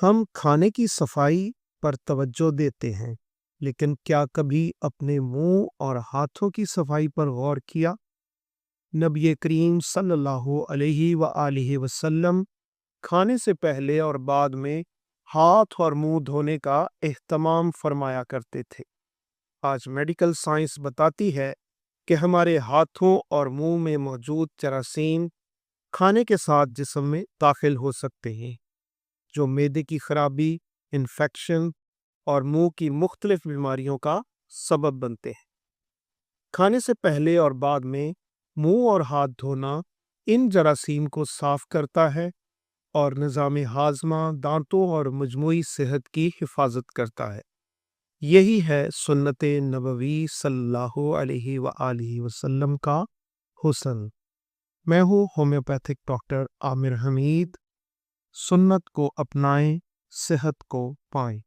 ہم کھانے کی صفائی پر توجہ دیتے ہیں، لیکن کیا کبھی اپنے منہ اور ہاتھوں کی صفائی پر غور کیا؟ نبی کریم صلی اللہ علیہ وآلہ وسلم کھانے سے پہلے اور بعد میں ہاتھ اور منہ دھونے کا اہتمام فرمایا کرتے تھے۔ آج میڈیکل سائنس بتاتی ہے کہ ہمارے ہاتھوں اور منہ میں موجود جراثیم کھانے کے ساتھ جسم میں داخل ہو سکتے ہیں، جو معدے کی خرابی، انفیکشن اور منہ کی مختلف بیماریوں کا سبب بنتے ہیں۔ کھانے سے پہلے اور بعد میں منہ اور ہاتھ دھونا ان جراثیم کو صاف کرتا ہے اور نظام ہاضمہ، دانتوں اور مجموعی صحت کی حفاظت کرتا ہے۔ یہی ہے سنت نبوی صلی اللہ علیہ وآلہ وسلم کا حسن۔ میں ہوں ہومیوپیتھک ڈاکٹر عامر حمید۔ سنت کو اپنائیں، صحت کو پائیں۔